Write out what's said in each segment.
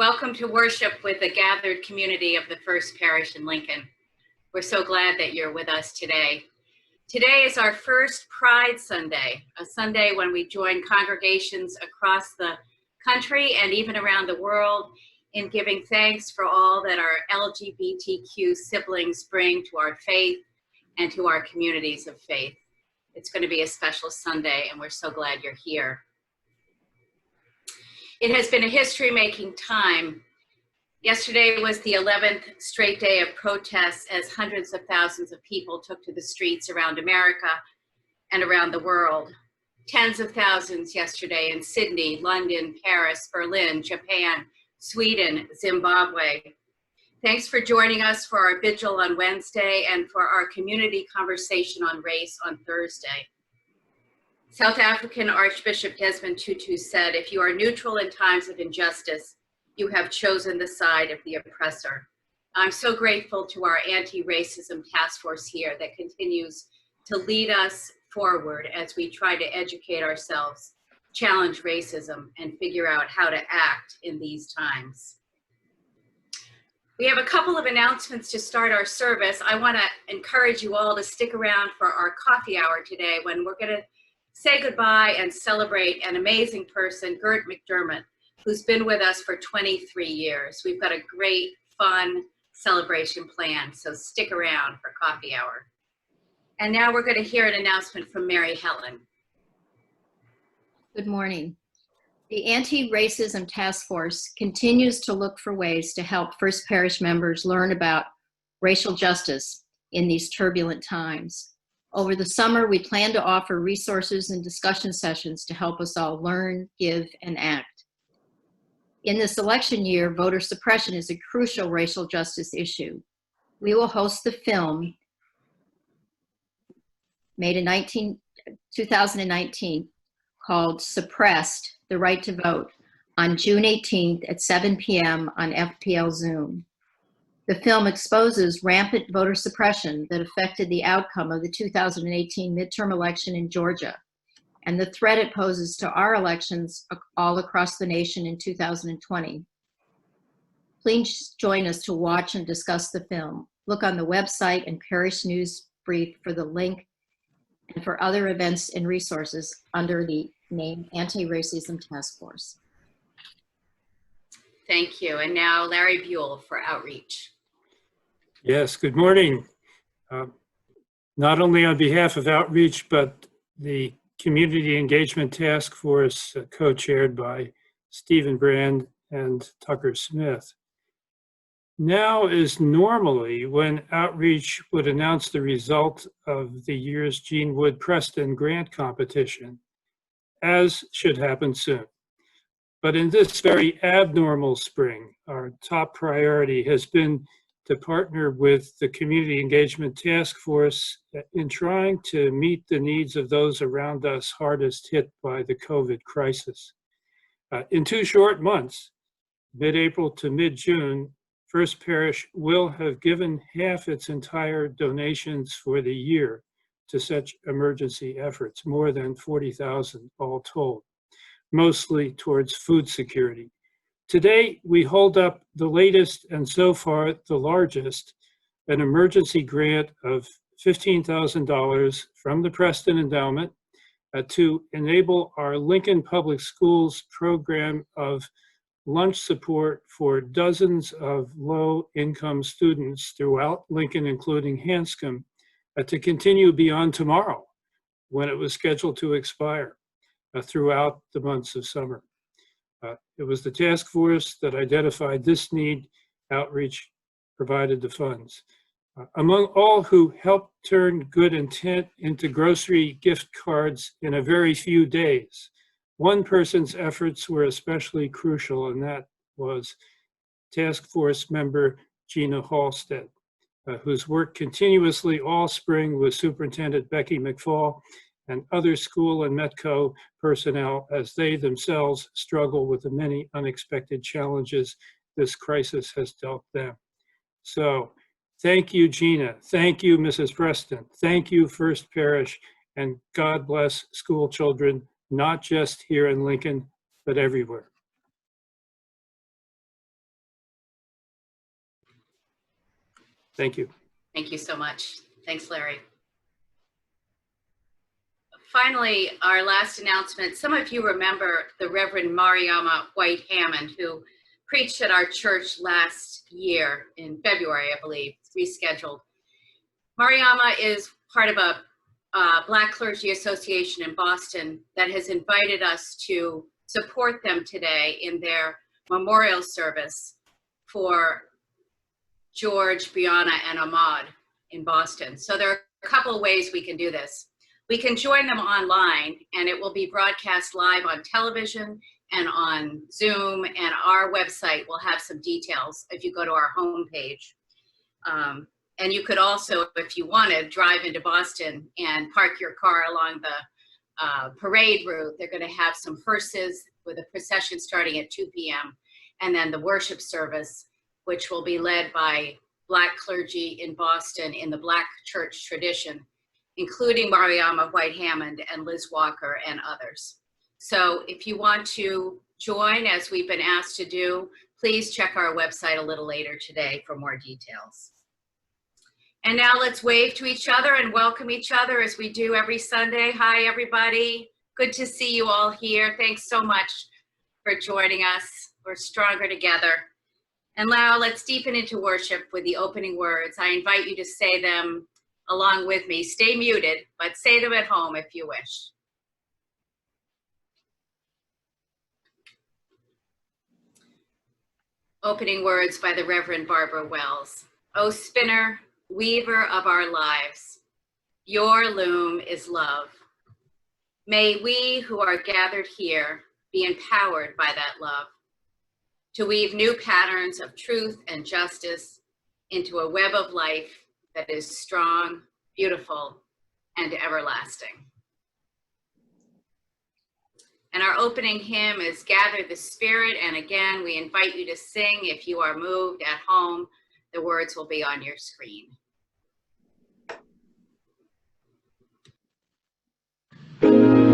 Welcome to worship with the gathered community of the First Parish in Lincoln. We're so glad that you're with us today. Today is our first Pride Sunday, a Sunday when we join congregations across the country and even around the world in giving thanks for all that our LGBTQ siblings bring to our faith and to our communities of faith. It's going to be a special Sunday, and we're so glad you're here. It has been a history-making time. Yesterday was the 11th straight day of protests as hundreds of thousands of people took to the streets around America and around the world. Tens of thousands yesterday in Sydney, London, Paris, Berlin, Japan, Sweden, Zimbabwe. Thanks for joining us for our vigil on Wednesday and for our community conversation on race on Thursday. South African Archbishop Desmond Tutu said, "If you are neutral in times of injustice, you have chosen the side of the oppressor." I'm so grateful to our anti-racism task force here that continues to lead us forward as we try to educate ourselves, challenge racism, and figure out how to act in these times. We have a couple of announcements to start our service. I want to encourage you all to stick around for our coffee hour today when we're going to say goodbye and celebrate an amazing person, Gert McDermott, who's been with us for 23 years. We've got a great, fun celebration planned, so stick around for coffee hour. And now we're going to hear an announcement from Mary Helen. Good morning. The Anti-Racism Task Force continues to look for ways to help First Parish members learn about racial justice in these turbulent times. Over the summer, we plan to offer resources and discussion sessions to help us all learn, give, and act. In this election year, voter suppression is a crucial racial justice issue. We will host the film made in 2019 called Suppressed, The Right to Vote on June 18th at 7 p.m. on FPL Zoom. The film exposes rampant voter suppression that affected the outcome of the 2018 midterm election in Georgia and the threat it poses to our elections all across the nation in 2020. Please join us to watch and discuss the film. Look on the website and Parish News Brief for the link and for other events and resources under the name Anti-Racism Task Force. Thank you. And now Larry Buell for outreach. Yes, good morning. Not only on behalf of outreach, but the Community Engagement Task Force co-chaired by Stephen Brand and Tucker Smith. Now is normally when outreach would announce the result of the year's Gene Wood Preston grant competition, as should happen soon. But in this very abnormal spring, our top priority has been to partner with the Community Engagement Task Force in trying to meet the needs of those around us hardest hit by the COVID crisis. In 2 short months, mid-April to mid-June, First Parish will have given half its entire donations for the year to such emergency efforts, more than 40,000 all told, mostly towards food security. Today, we hold up the latest and so far the largest, an emergency grant of $15,000 from the Preston Endowment to enable our Lincoln Public Schools program of lunch support for dozens of low-income students throughout Lincoln, including Hanscom, to continue beyond tomorrow, when it was scheduled to expire throughout the months of summer. It was the task force that identified this need. Outreach provided the funds. Among all who helped turn good intent into grocery gift cards in a very few days, one person's efforts were especially crucial, and that was task force member Gina Halstead, whose work continuously all spring with Superintendent Becky McFall and other school and Metco personnel as they themselves struggle with the many unexpected challenges this crisis has dealt them. So thank you, Gina. Thank you, Mrs. Preston. Thank you, First Parish, and God bless school children, not just here in Lincoln, but everywhere. Thank you. Thank you so much. Thanks, Larry. Finally, our last announcement. Some of you remember the Reverend Maruyama White Hammond, who preached at our church last year in February, I believe. It's rescheduled. Maruyama is part of a Black Clergy Association in Boston that has invited us to support them today in their memorial service for George, Brianna, and Ahmad in Boston. So there are a couple of ways we can do this. We can join them online, and it will be broadcast live on television and on Zoom, and our website will have some details if you go to our homepage. And you could also, if you wanted, drive into Boston and park your car along the parade route. They're going to have some hearses with a procession starting at 2 p.m. and then the worship service, which will be led by Black clergy in Boston in the Black church tradition, including Maruyama White Hammond and Liz Walker and others. So if you want to join, as we've been asked to do, please check our website a little later today for more details. And now let's wave to each other and welcome each other as we do every Sunday. Hi, everybody. Good to see you all here. Thanks so much for joining us. We're stronger together. And now let's deepen into worship with the opening words. I invite you to say them along with me. Stay muted, but say them at home if you wish. Opening words by the Reverend Barbara Wells. O spinner, weaver of our lives, your loom is love. May we who are gathered here be empowered by that love to weave new patterns of truth and justice into a web of life that is strong, beautiful, and everlasting. And our opening hymn is Gather the Spirit, and again, we invite you to sing. If you are moved at home, the words will be on your screen. Thank you.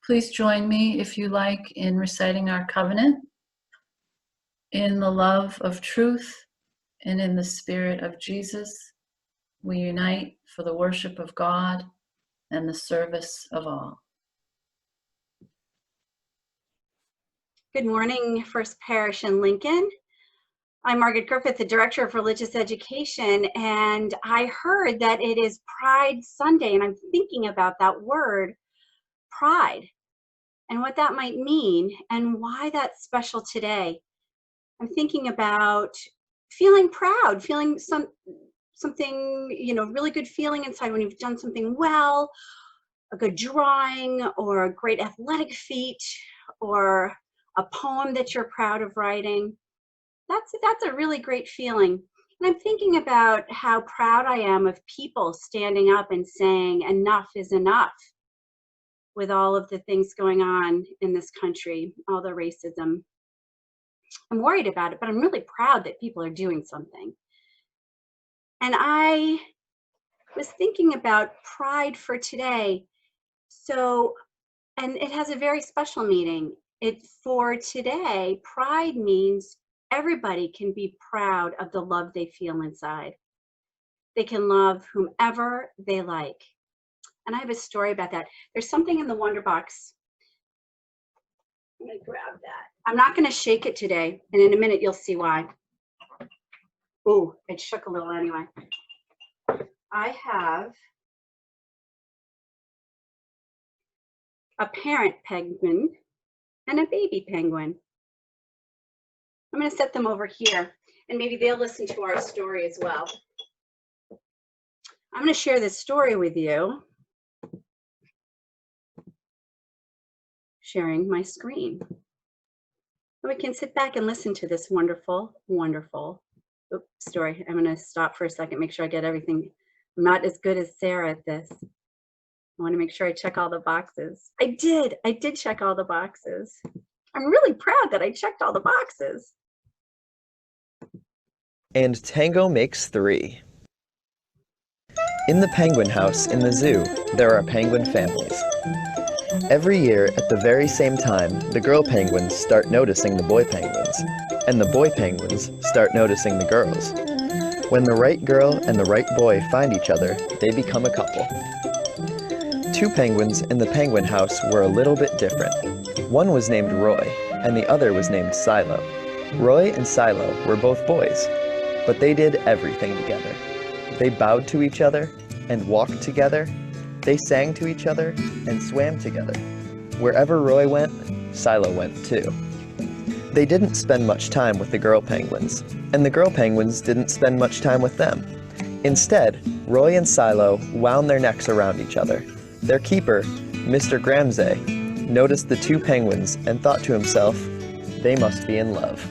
Please join me, if you like, in reciting our covenant. In the love of truth and in the spirit of Jesus, we unite for the worship of God and the service of all. Good morning, First Parish in Lincoln. I'm Margaret Griffith, the Director of Religious Education, and I heard that it is Pride Sunday, and I'm thinking about that word, pride, and what that might mean and why that's special today. I'm thinking about feeling proud, feeling something, really good feeling inside when you've done something well, a good drawing or a great athletic feat or a poem that you're proud of writing. That's a really great feeling. And I'm thinking about how proud I am of people standing up and saying enough is enough with all of the things going on in this country, all the racism. I'm worried about it, but I'm really proud that people are doing something. And I was thinking about pride for today. And it has a very special meaning. For today, pride means everybody can be proud of the love they feel inside. They can love whomever they like. And I have a story about that. There's something in the Wonder Box. I'm gonna grab that. I'm not gonna shake it today, and in a minute you'll see why. Oh, it shook a little anyway. I have a parent penguin and a baby penguin. I'm going to set them over here, and maybe they'll listen to our story as well. I'm going to share this story with you, sharing my screen. So we can sit back and listen to this wonderful, wonderful story. I'm going to stop for a second, make sure I get everything. I'm not as good as Sarah at this. I want to make sure I check all the boxes. I did check all the boxes. I'm really proud that I checked all the boxes. And tango makes 3. In the penguin house in the zoo, there are penguin families. Every year, at the very same time, the girl penguins start noticing the boy penguins, and the boy penguins start noticing the girls. When the right girl and the right boy find each other, they become a couple. 2 penguins in the penguin house were a little bit different. One was named Roy, and the other was named Silo. Roy and Silo were both boys, but they did everything together. They bowed to each other and walked together. They sang to each other and swam together. Wherever Roy went, Silo went too. They didn't spend much time with the girl penguins, and the girl penguins didn't spend much time with them. Instead, Roy and Silo wound their necks around each other. Their keeper, Mr. Gramsay, noticed the 2 penguins and thought to himself, they must be in love.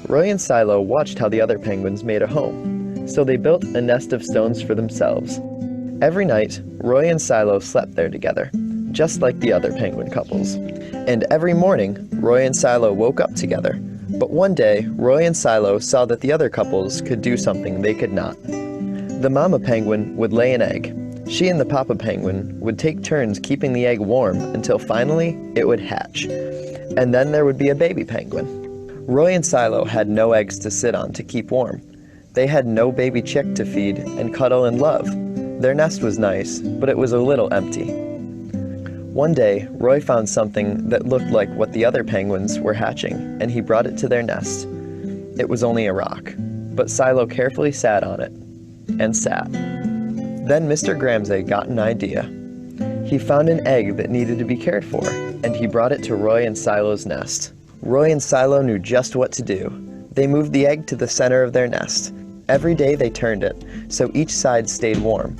Roy and Silo watched how the other penguins made a home, so they built a nest of stones for themselves. Every night, Roy and Silo slept there together, just like the other penguin couples. And every morning, Roy and Silo woke up together. But one day, Roy and Silo saw that the other couples could do something they could not. The mama penguin would lay an egg. She and the papa penguin would take turns keeping the egg warm until finally it would hatch. And then there would be a baby penguin. Roy and Silo had no eggs to sit on to keep warm. They had no baby chick to feed and cuddle and love. Their nest was nice, but it was a little empty. One day, Roy found something that looked like what the other penguins were hatching, and he brought it to their nest. It was only a rock, but Silo carefully sat on it, and sat. Then Mr. Gramsay got an idea. He found an egg that needed to be cared for, and he brought it to Roy and Silo's nest. Roy and Silo knew just what to do. They moved the egg to the center of their nest. Every day they turned it, so each side stayed warm.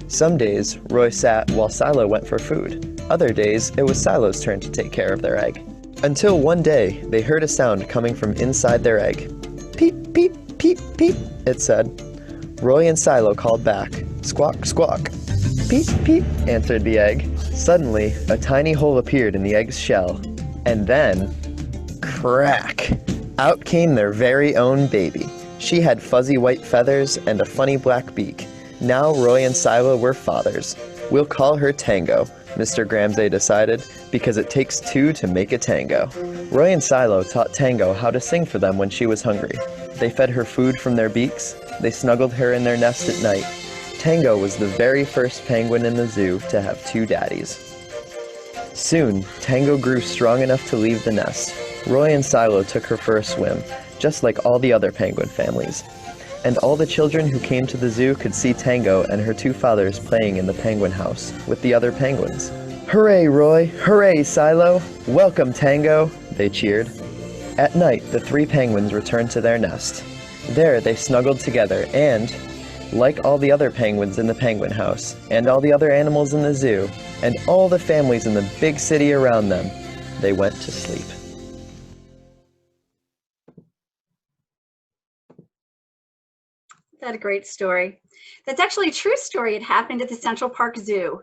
Some days, Roy sat while Silo went for food. Other days, it was Silo's turn to take care of their egg. Until one day, they heard a sound coming from inside their egg. Peep, peep, peep, peep, it said. Roy and Silo called back. Squawk, squawk. Peep, peep, answered the egg. Suddenly, a tiny hole appeared in the egg's shell. And then, crack! Out came their very own baby. She had fuzzy white feathers and a funny black beak. Now Roy and Silo were fathers. We'll call her Tango, Mr. Gramsay decided, because it takes two to make a tango. Roy and Silo taught Tango how to sing for them when she was hungry. They fed her food from their beaks. They snuggled her in their nest at night. Tango was the very first penguin in the zoo to have two daddies. Soon, Tango grew strong enough to leave the nest. Roy and Silo took her for a swim, just like all the other penguin families. And all the children who came to the zoo could see Tango and her two fathers playing in the penguin house with the other penguins. "Hooray, Roy! Hooray, Silo! Welcome, Tango!" they cheered. At night, the three penguins returned to their nest. There, they snuggled together and, like all the other penguins in the penguin house, and all the other animals in the zoo, and all the families in the big city around them, they went to sleep. That's a great story. That's actually a true story. It happened at the Central Park Zoo.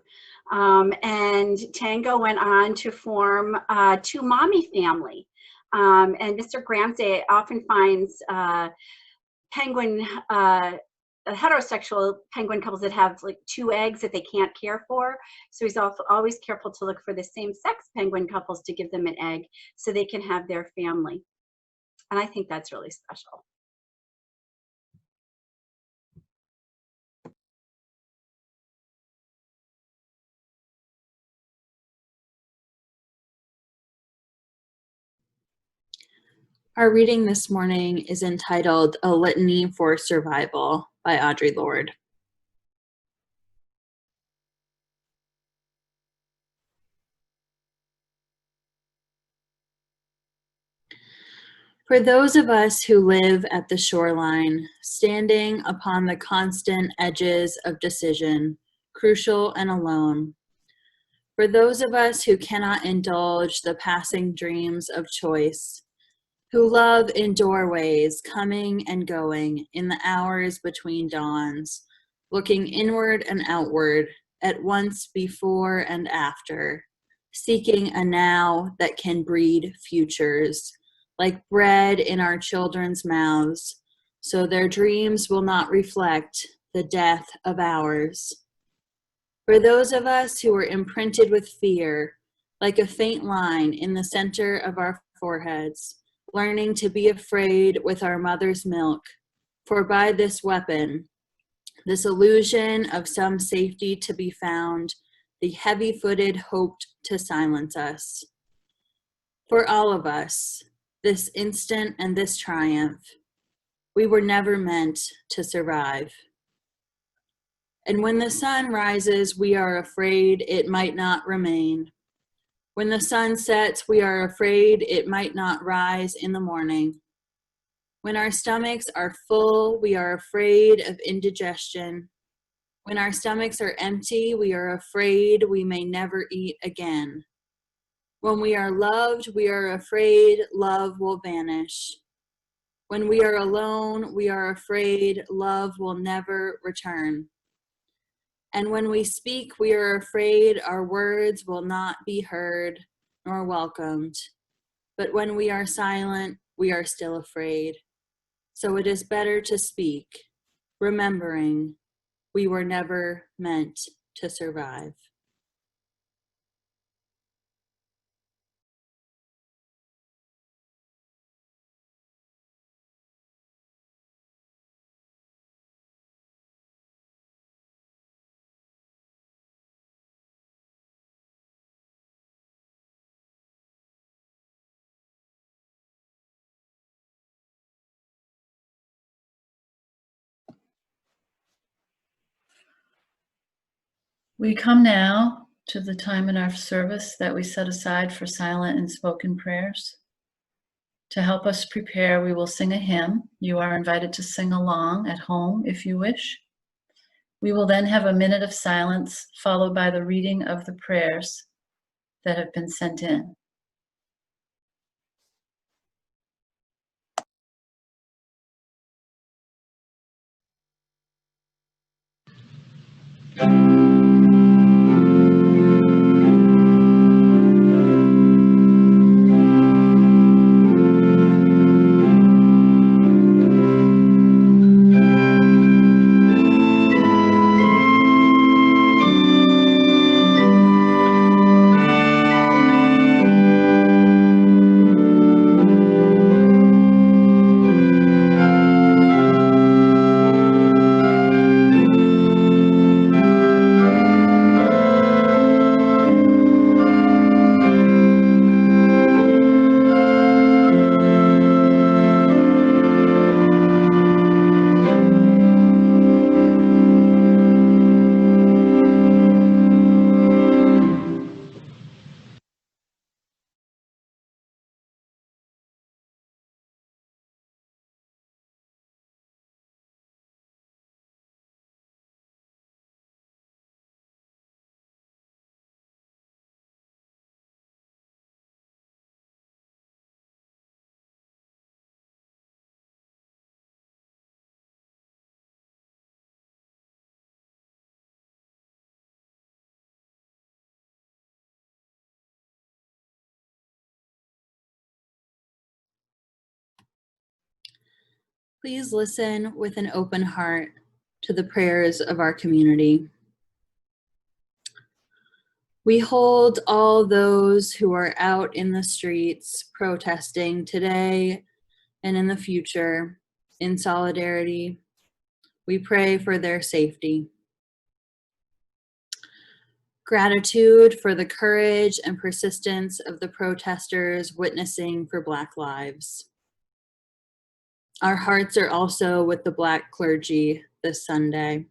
And Tango went on to form a two-mommy family. And Mr. Gramsay often finds penguin, heterosexual penguin couples that have like two eggs that they can't care for. So he's always careful to look for the same-sex penguin couples to give them an egg so they can have their family. And I think that's really special. Our reading this morning is entitled A Litany for Survival by Audre Lorde. For those of us who live at the shoreline, standing upon the constant edges of decision, crucial and alone. For those of us who cannot indulge the passing dreams of choice, who love in doorways, coming and going, in the hours between dawns, looking inward and outward, at once before and after, seeking a now that can breed futures, like bread in our children's mouths, so their dreams will not reflect the death of ours. For those of us who are imprinted with fear, like a faint line in the center of our foreheads, learning to be afraid with our mother's milk, for by this weapon, this illusion of some safety to be found, the heavy-footed hoped to silence us. For all of us, this instant and this triumph, we were never meant to survive. And when the sun rises, we are afraid it might not remain. When the sun sets, we are afraid it might not rise in the morning. When our stomachs are full, we are afraid of indigestion. When our stomachs are empty, we are afraid we may never eat again. When we are loved, we are afraid love will vanish. When we are alone, we are afraid love will never return. And when we speak, we are afraid our words will not be heard nor welcomed. But when we are silent, we are still afraid. So it is better to speak, remembering we were never meant to survive. We come now to the time in our service that we set aside for silent and spoken prayers. To help us prepare, we will sing a hymn. You are invited to sing along at home if you wish. We will then have a minute of silence, followed by the reading of the prayers that have been sent in. Please listen with an open heart to the prayers of our community. We hold all those who are out in the streets protesting today and in the future in solidarity. We pray for their safety. Gratitude for the courage and persistence of the protesters witnessing for Black lives. Our hearts are also with the Black clergy this Sunday.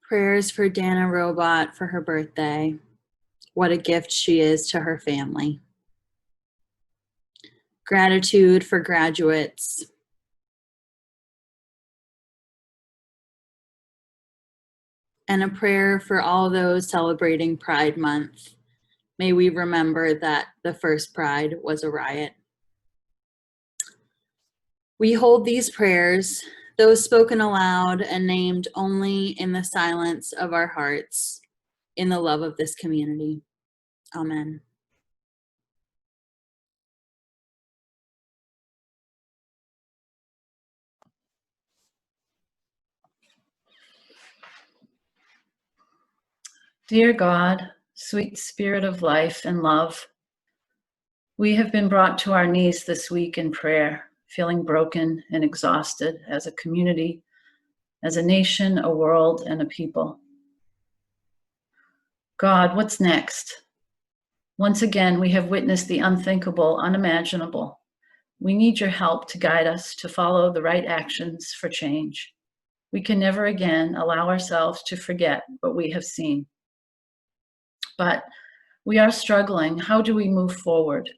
Prayers for Danna Robot for her birthday. What a gift she is to her family. Gratitude for graduates. And a prayer for all those celebrating Pride Month. May we remember that the first Pride was a riot. We hold these prayers, those spoken aloud and named only in the silence of our hearts, in the love of this community. Amen. Dear God, sweet spirit of life and love, we have been brought to our knees this week in prayer, feeling broken and exhausted as a community, as a nation, a world, and a people. God, what's next? Once again, we have witnessed the unthinkable, unimaginable. We need your help to guide us to follow the right actions for change. We can never again allow ourselves to forget what we have seen. But we are struggling. How do we move forward?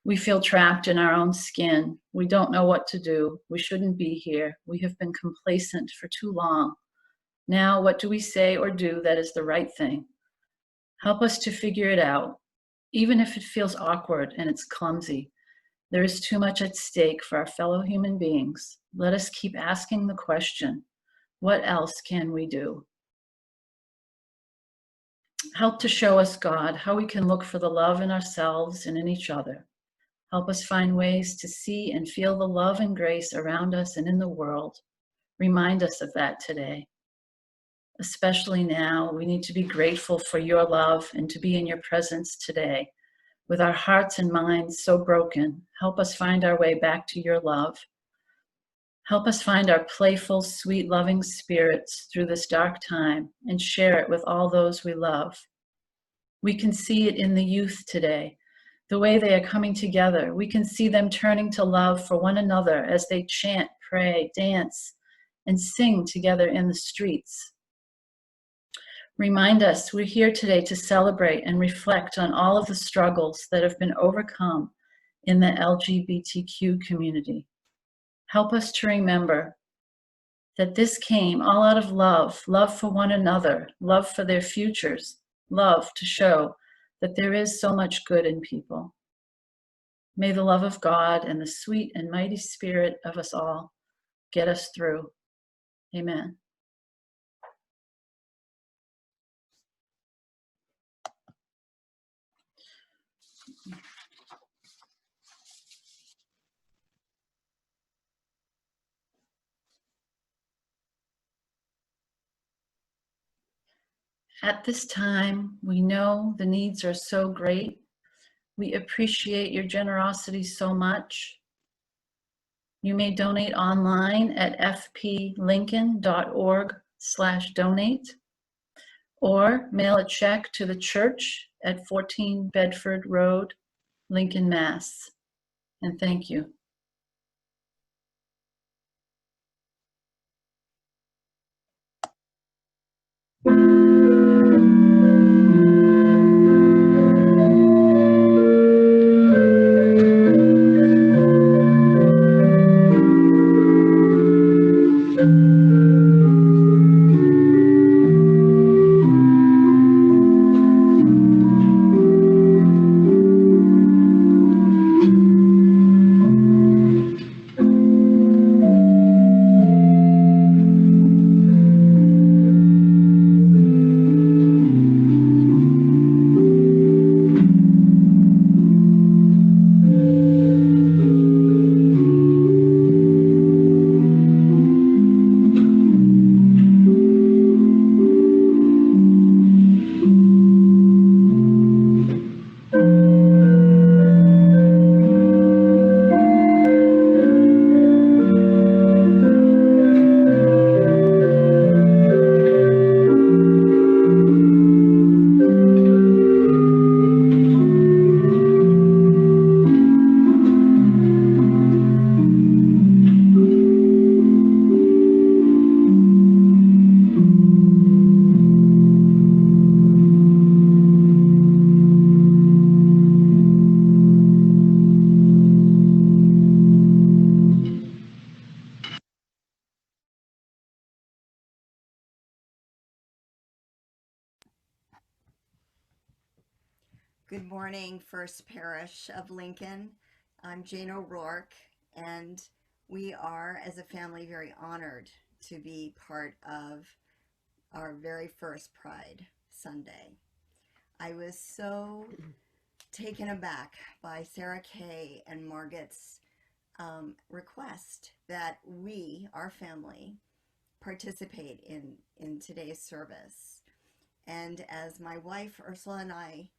We feel trapped in our own skin. We don't know what to do. We shouldn't be here. We have been complacent for too long. Now, what do we say or do that is the right thing? Help us to figure it out, even if it feels awkward and it's clumsy. There is too much at stake for our fellow human beings. Let us keep asking the question, what else can we do? Help to show us, God, how we can look for the love in ourselves and in each other. Help us find ways to see and feel the love and grace around us and in the world. Remind us of that today. Especially now, we need to be grateful for your love and to be in your presence today. With our hearts and minds so broken, help us find our way back to your love. Help us find our playful, sweet, loving spirits through this dark time and share it with all those we love. We can see it in the youth today, the way they are coming together. We can see them turning to love for one another as they chant, pray, dance, and sing together in the streets. Remind us we're here today to celebrate and reflect on all of the struggles that have been overcome in the LGBTQ community. Help us to remember that this came all out of love, love for one another, love for their futures, love to show that there is so much good in people. May the love of God and the sweet and mighty spirit of us all get us through. Amen. At this time, we know the needs are so great. We appreciate your generosity so much. You may donate online at fplincoln.org/donate or mail a check to the church at 14 Bedford Road, Lincoln, Mass. And thank you. Good morning, First Parish of Lincoln. I'm Jane O'Rourke, and we are, as a family, very honored to be part of our very first Pride Sunday. I was so taken aback by Sarah Kay and Margaret's request that we, our family, participate in today's service. And as my wife Ursula and I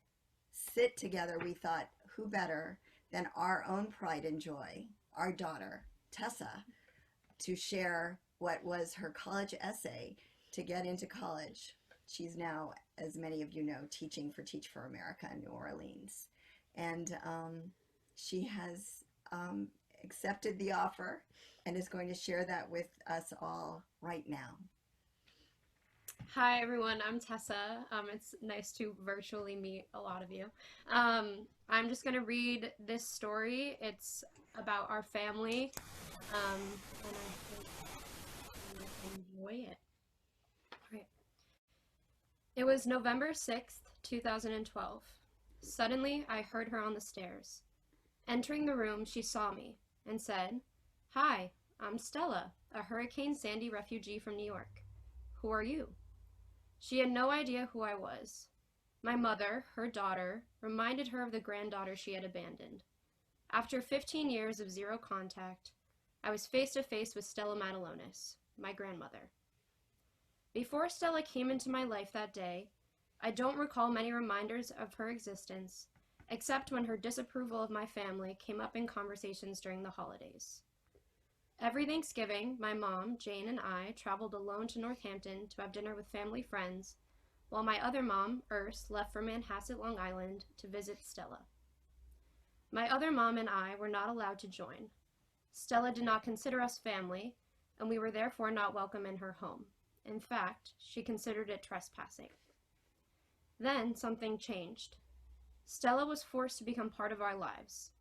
sit together, we thought, who better than our own pride and joy, our daughter, Tessa, to share what was her college essay to get into college. She's now, as many of you know, teaching for Teach for America in New Orleans. And she has accepted the offer and is going to share that with us all right now. Hi, everyone. I'm Tessa. It's nice to virtually meet a lot of you. I'm just going to read this story. It's about our family, and I hope you enjoy it. Right. It was November 6th, 2012. Suddenly, I heard her on the stairs. Entering the room, she saw me and said, "Hi, I'm Stella, a Hurricane Sandy refugee from New York. Who are you?" She had no idea who I was. My mother, her daughter, reminded her of the granddaughter she had abandoned. After 15 years of zero contact, I was face to face with Stella Matalonis, my grandmother. Before Stella came into my life that day, I don't recall many reminders of her existence, except when her disapproval of my family came up in conversations during the holidays. Every Thanksgiving, my mom, Jane, and I traveled alone to Northampton to have dinner with family friends, while my other mom, Urs, left for Manhasset, Long Island to visit Stella. My other mom and I were not allowed to join. Stella did not consider us family, and we were therefore not welcome in her home. In fact, she considered it trespassing. Then something changed. Stella was forced to become part of our lives.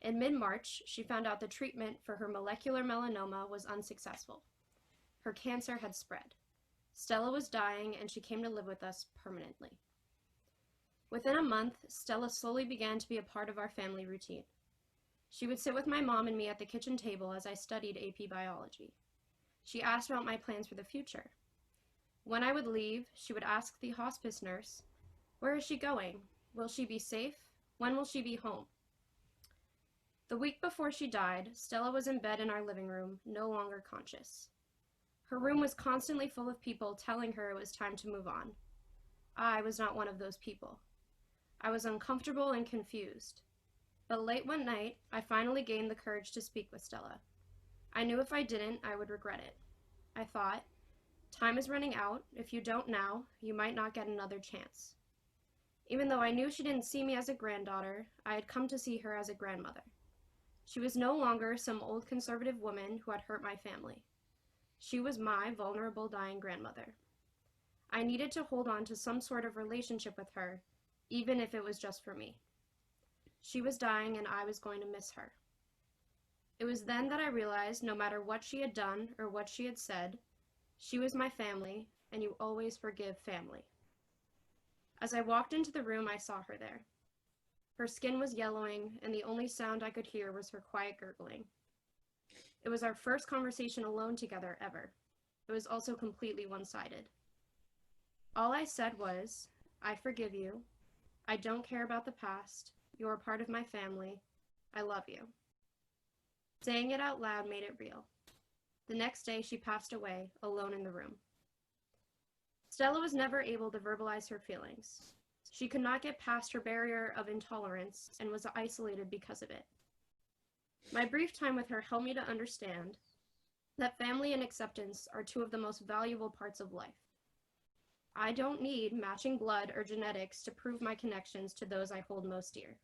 In mid-March, she found out the treatment for her molecular melanoma was unsuccessful. Her cancer had spread. Stella was dying, and she came to live with us permanently. Within a month, Stella slowly began to be a part of our family routine. She would sit with my mom and me at the kitchen table as I studied AP biology. She asked about my plans for the future. When I would leave, she would ask the hospice nurse, "Where is she going? Will she be safe? When will she be home?" The week before she died, Stella was in bed in our living room, no longer conscious. Her room was constantly full of people telling her it was time to move on. I was not one of those people. I was uncomfortable and confused. But late one night, I finally gained the courage to speak with Stella. I knew if I didn't, I would regret it. I thought, time is running out. If you don't now, you might not get another chance. Even though I knew she didn't see me as a granddaughter, I had come to see her as a grandmother. She was no longer some old conservative woman who had hurt my family. She was my vulnerable, dying grandmother. I needed to hold on to some sort of relationship with her, even if it was just for me. She was dying, and I was going to miss her. It was then that I realized no matter what she had done or what she had said, she was my family, and you always forgive family. As I walked into the room, I saw her there. Her skin was yellowing, and the only sound I could hear was her quiet gurgling. It was our first conversation alone together ever. It was also completely one-sided. All I said was, "I forgive you. I don't care about the past. You're a part of my family. I love you." Saying it out loud made it real. The next day, she passed away, alone in the room. Stella was never able to verbalize her feelings. She could not get past her barrier of intolerance and was isolated because of it. My brief time with her helped me to understand that family and acceptance are two of the most valuable parts of life. I don't need matching blood or genetics to prove my connections to those I hold most dear.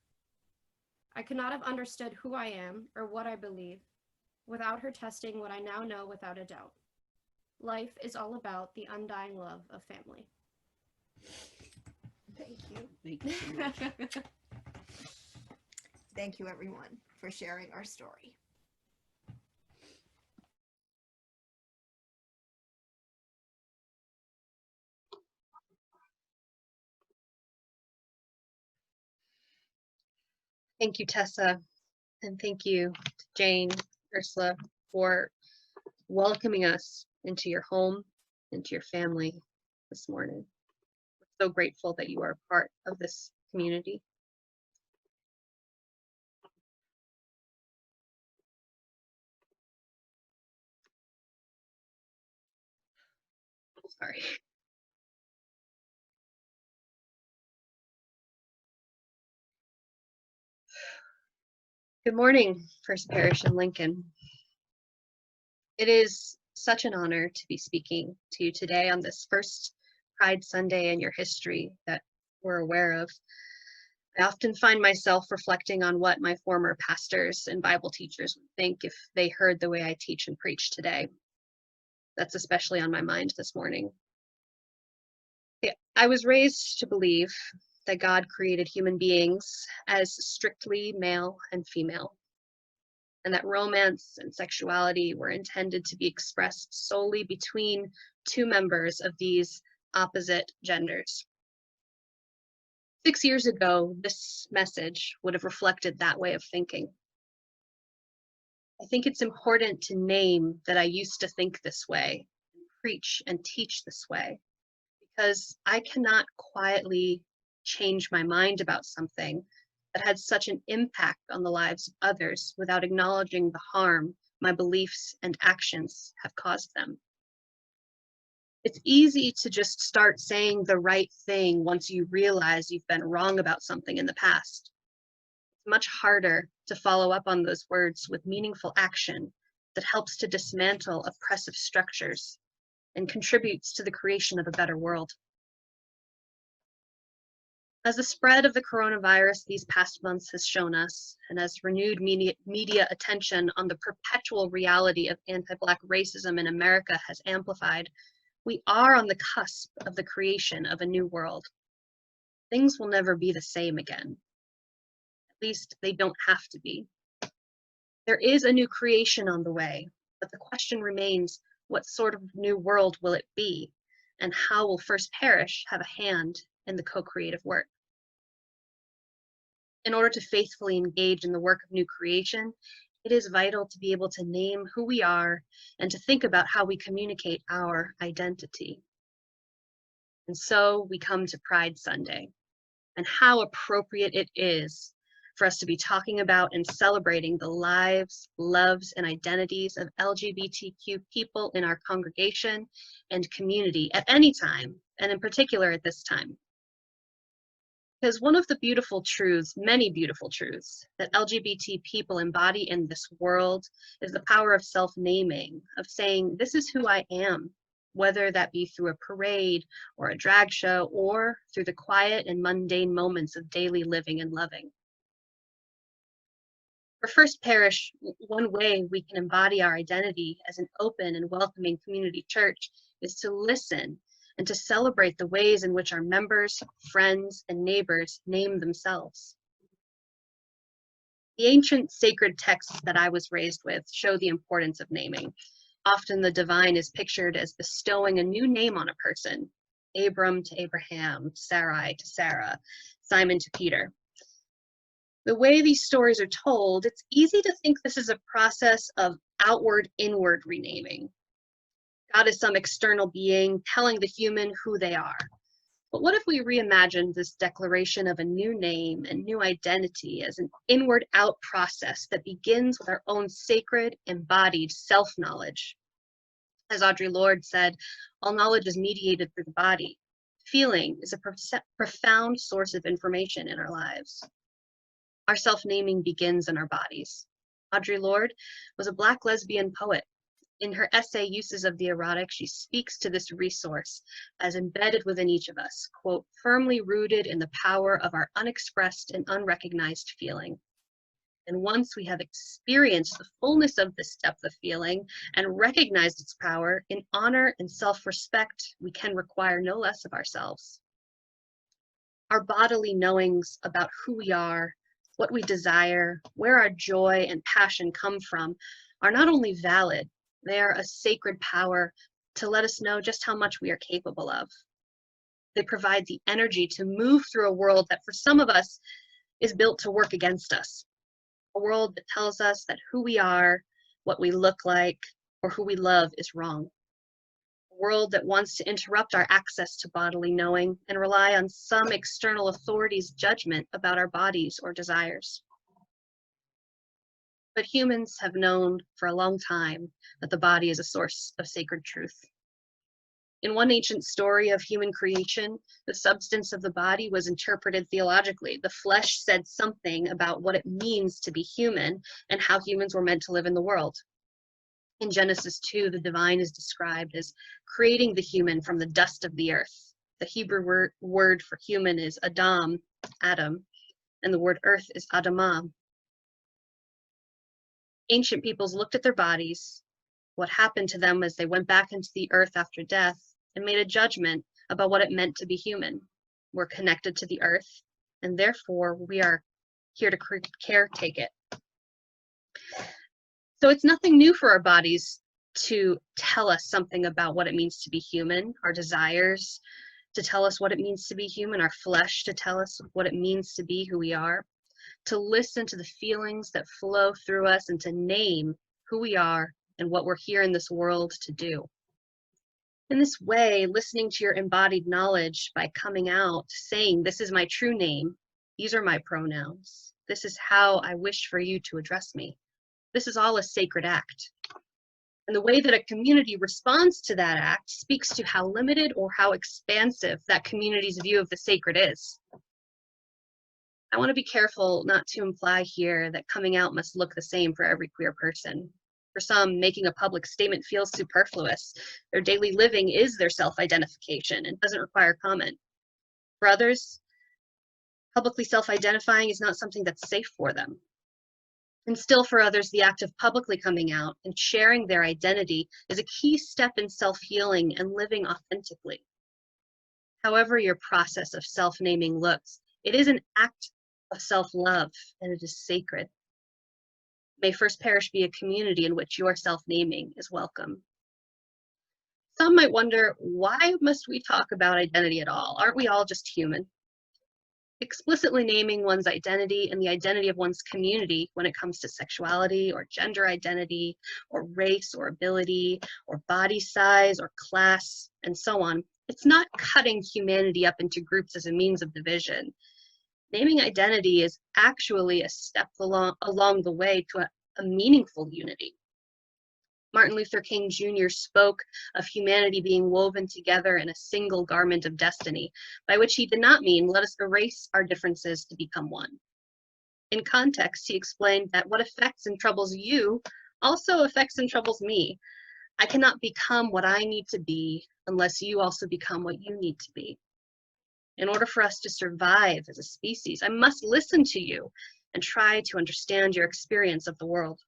I could not have understood who I am or what I believe without her testing what I now know without a doubt. Life is all about the undying love of family. Thank you. Thank you so much. Thank you, everyone, for sharing our story. Thank you, Tessa, and thank you, Jane, Ursula, for welcoming us into your home, into your family this morning. We're so grateful that you are a part of this community. Sorry. Good morning, First Parish in Lincoln. It is such an honor to be speaking to you today on this first Pride Sunday in your history that we're aware of. I often find myself reflecting on what my former pastors and Bible teachers would think if they heard the way I teach and preach today. That's especially on my mind this morning. I was raised to believe that God created human beings as strictly male and female, and that romance and sexuality were intended to be expressed solely between two members of these opposite genders. 6 years ago, this message would have reflected that way of thinking. I think it's important to name that I used to think this way, preach and teach this way, because I cannot quietly change my mind about something that had such an impact on the lives of others without acknowledging the harm my beliefs and actions have caused them. It's easy to just start saying the right thing once you realize you've been wrong about something in the past. It's much harder to follow up on those words with meaningful action that helps to dismantle oppressive structures and contributes to the creation of a better world. As the spread of the coronavirus these past months has shown us, and as renewed media attention on the perpetual reality of anti-Black racism in America has amplified, we are on the cusp of the creation of a new world. Things will never be the same again. At least they don't have to be. There is a new creation on the way, but the question remains, what sort of new world will it be? And how will First Parish have a hand in the co-creative work? In order to faithfully engage in the work of new creation, it is vital to be able to name who we are and to think about how we communicate our identity. And so we come to Pride Sunday, and how appropriate it is for us to be talking about and celebrating the lives, loves, and identities of LGBTQ people in our congregation and community at any time, and in particular at this time. Because one of the beautiful truths, many beautiful truths, that LGBT people embody in this world is the power of self-naming, of saying, this is who I am, whether that be through a parade or a drag show or through the quiet and mundane moments of daily living and loving. For First Parish, one way we can embody our identity as an open and welcoming community church is to listen and to celebrate the ways in which our members, friends, and neighbors name themselves. The ancient sacred texts that I was raised with show the importance of naming. Often the divine is pictured as bestowing a new name on a person, Abram to Abraham, Sarai to Sarah, Simon to Peter. The way these stories are told, it's easy to think this is a process of outward-inward renaming. God is some external being telling the human who they are. But what if we reimagined this declaration of a new name and new identity as an inward-out process that begins with our own sacred, embodied self-knowledge? As Audre Lorde said, all knowledge is mediated through the body. Feeling is a profound source of information in our lives. Our self-naming begins in our bodies. Audre Lorde was a Black lesbian poet. In her essay, Uses of the Erotic, she speaks to this resource as embedded within each of us, quote, firmly rooted in the power of our unexpressed and unrecognized feeling. And once we have experienced the fullness of this depth of feeling and recognized its power, in honor and self-respect, we can require no less of ourselves. Our bodily knowings about who we are, what we desire, where our joy and passion come from, are not only valid, they are a sacred power to let us know just how much we are capable of. They provide the energy to move through a world that for some of us is built to work against us. A world that tells us that who we are, what we look like, or who we love is wrong. A world that wants to interrupt our access to bodily knowing and rely on some external authority's judgment about our bodies or desires. But humans have known for a long time that the body is a source of sacred truth. In one ancient story of human creation, the substance of the body was interpreted theologically. The flesh said something about what it means to be human and how humans were meant to live in the world. In Genesis 2, the divine is described as creating the human from the dust of the earth. The Hebrew word for human is Adam, Adam, and the word earth is Adamah. Ancient peoples looked at their bodies, what happened to them as they went back into the earth after death, and made a judgment about what it meant to be human. We're connected to the earth, and therefore we are here to caretake it. So it's nothing new for our bodies to tell us something about what it means to be human, our desires to tell us what it means to be human, our flesh to tell us what it means to be who we are, to listen to the feelings that flow through us and to name who we are and what we're here in this world to do. In this way, listening to your embodied knowledge by coming out, saying, this is my true name, these are my pronouns, this is how I wish for you to address me. This is all a sacred act. And the way that a community responds to that act speaks to how limited or how expansive that community's view of the sacred is. I want to be careful not to imply here that coming out must look the same for every queer person. For some, making a public statement feels superfluous. Their daily living is their self-identification and doesn't require comment. For others, publicly self-identifying is not something that's safe for them. And still for others, the act of publicly coming out and sharing their identity is a key step in self-healing and living authentically. However your process of self-naming looks, it is an act of self-love and it is sacred. May First Parish be a community in which your self-naming is welcome. Some might wonder, why must we talk about identity at all? Aren't we all just human? Explicitly naming one's identity and the identity of one's community when it comes to sexuality or gender identity or race or ability or body size or class and so on, it's not cutting humanity up into groups as a means of division. Naming identity is actually a step along the way to a meaningful unity. Martin Luther King Jr. spoke of humanity being woven together in a single garment of destiny, by which he did not mean let us erase our differences to become one. In context, he explained that what affects and troubles you also affects and troubles me. I cannot become what I need to be unless you also become what you need to be. In order for us to survive as a species, I must listen to you and try to understand your experience of the world.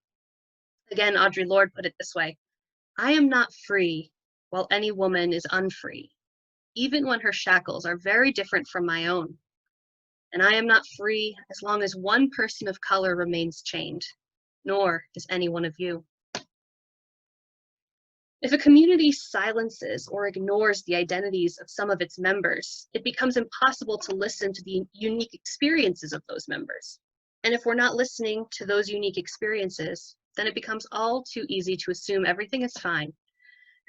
Again, Audre Lorde put it this way, I am not free while any woman is unfree, even when her shackles are very different from my own. And I am not free as long as one person of color remains chained, nor is any one of you. If a community silences or ignores the identities of some of its members, it becomes impossible to listen to the unique experiences of those members. And if we're not listening to those unique experiences, then it becomes all too easy to assume everything is fine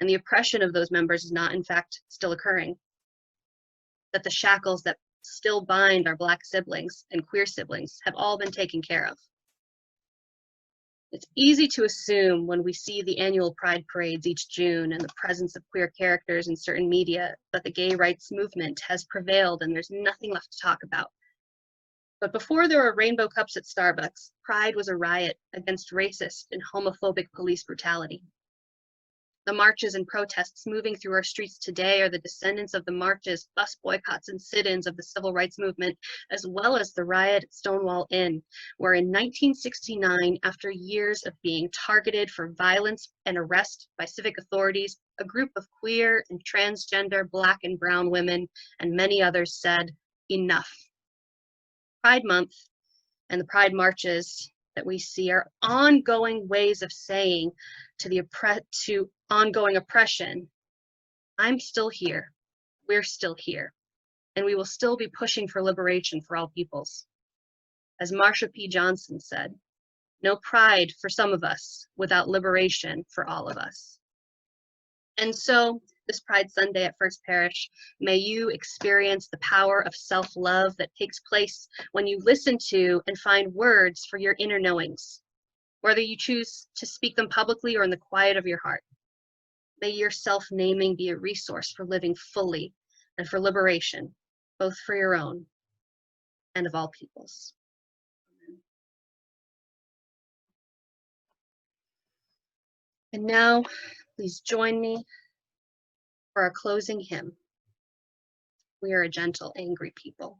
and the oppression of those members is not, in fact, still occurring. That the shackles that still bind our Black siblings and queer siblings have all been taken care of. It's easy to assume when we see the annual Pride parades each June and the presence of queer characters in certain media that the gay rights movement has prevailed and there's nothing left to talk about. But before there were rainbow cups at Starbucks, Pride was a riot against racist and homophobic police brutality. The marches and protests moving through our streets today are the descendants of the marches, bus boycotts, and sit-ins of the civil rights movement, as well as the riot at Stonewall Inn, where in 1969, after years of being targeted for violence and arrest by civic authorities, a group of queer and transgender Black and brown women and many others said, enough. Pride Month and the Pride marches that we see are ongoing ways of saying to ongoing oppression, I'm still here, we're still here, and we will still be pushing for liberation for all peoples. As Marsha P. Johnson said, no pride for some of us without liberation for all of us. And so, this Pride Sunday at First Parish, may you experience the power of self-love that takes place when you listen to and find words for your inner knowings, whether you choose to speak them publicly or in the quiet of your heart. May your self-naming be a resource for living fully and for liberation, both for your own and of all peoples. And now, please join me for our closing hymn. We are a gentle, angry people.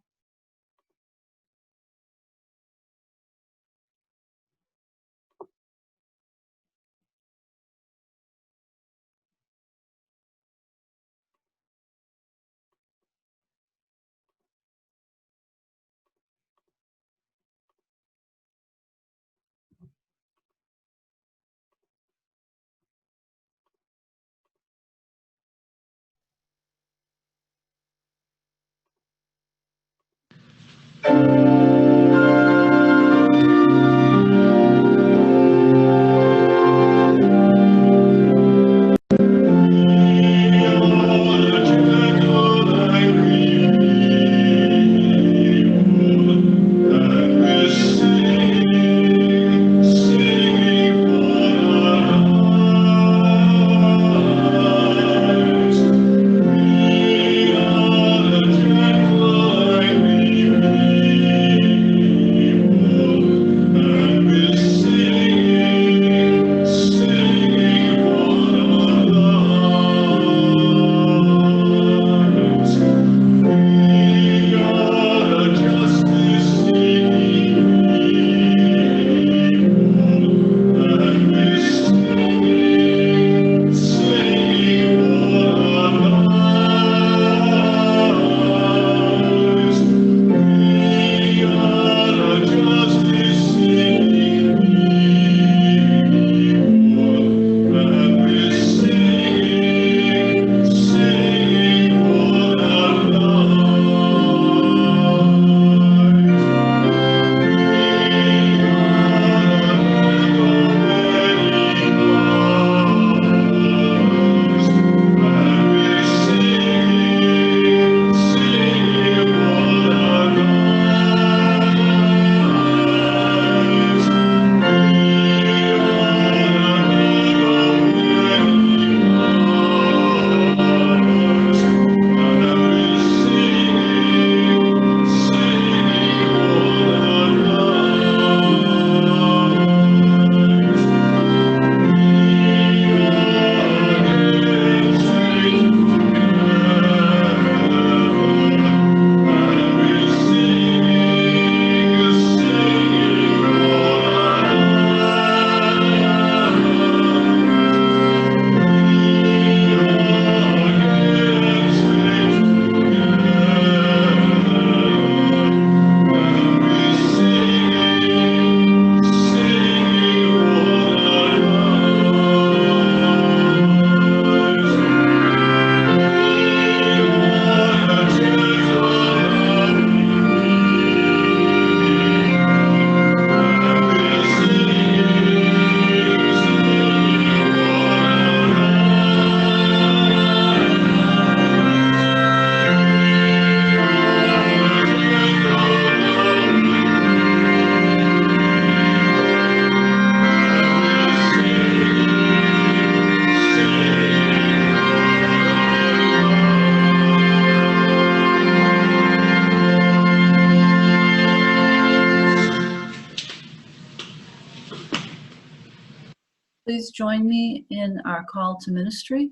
Please join me in our call to ministry.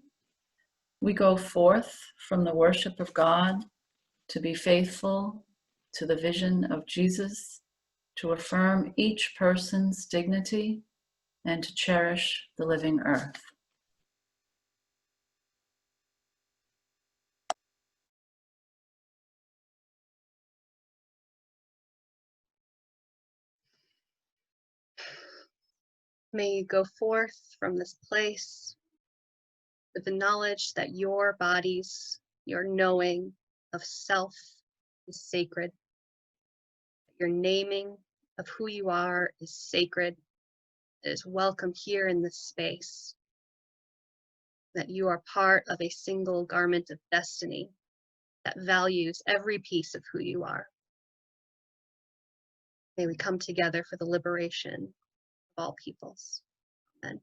We go forth from the worship of God to be faithful to the vision of Jesus, to affirm each person's dignity, and to cherish the living earth. May you go forth from this place with the knowledge that your bodies, your knowing of self is sacred. Your naming of who you are is sacred, is welcome here in this space, that you are part of a single garment of destiny that values every piece of who you are. May we come together for the liberation of all peoples. Amen.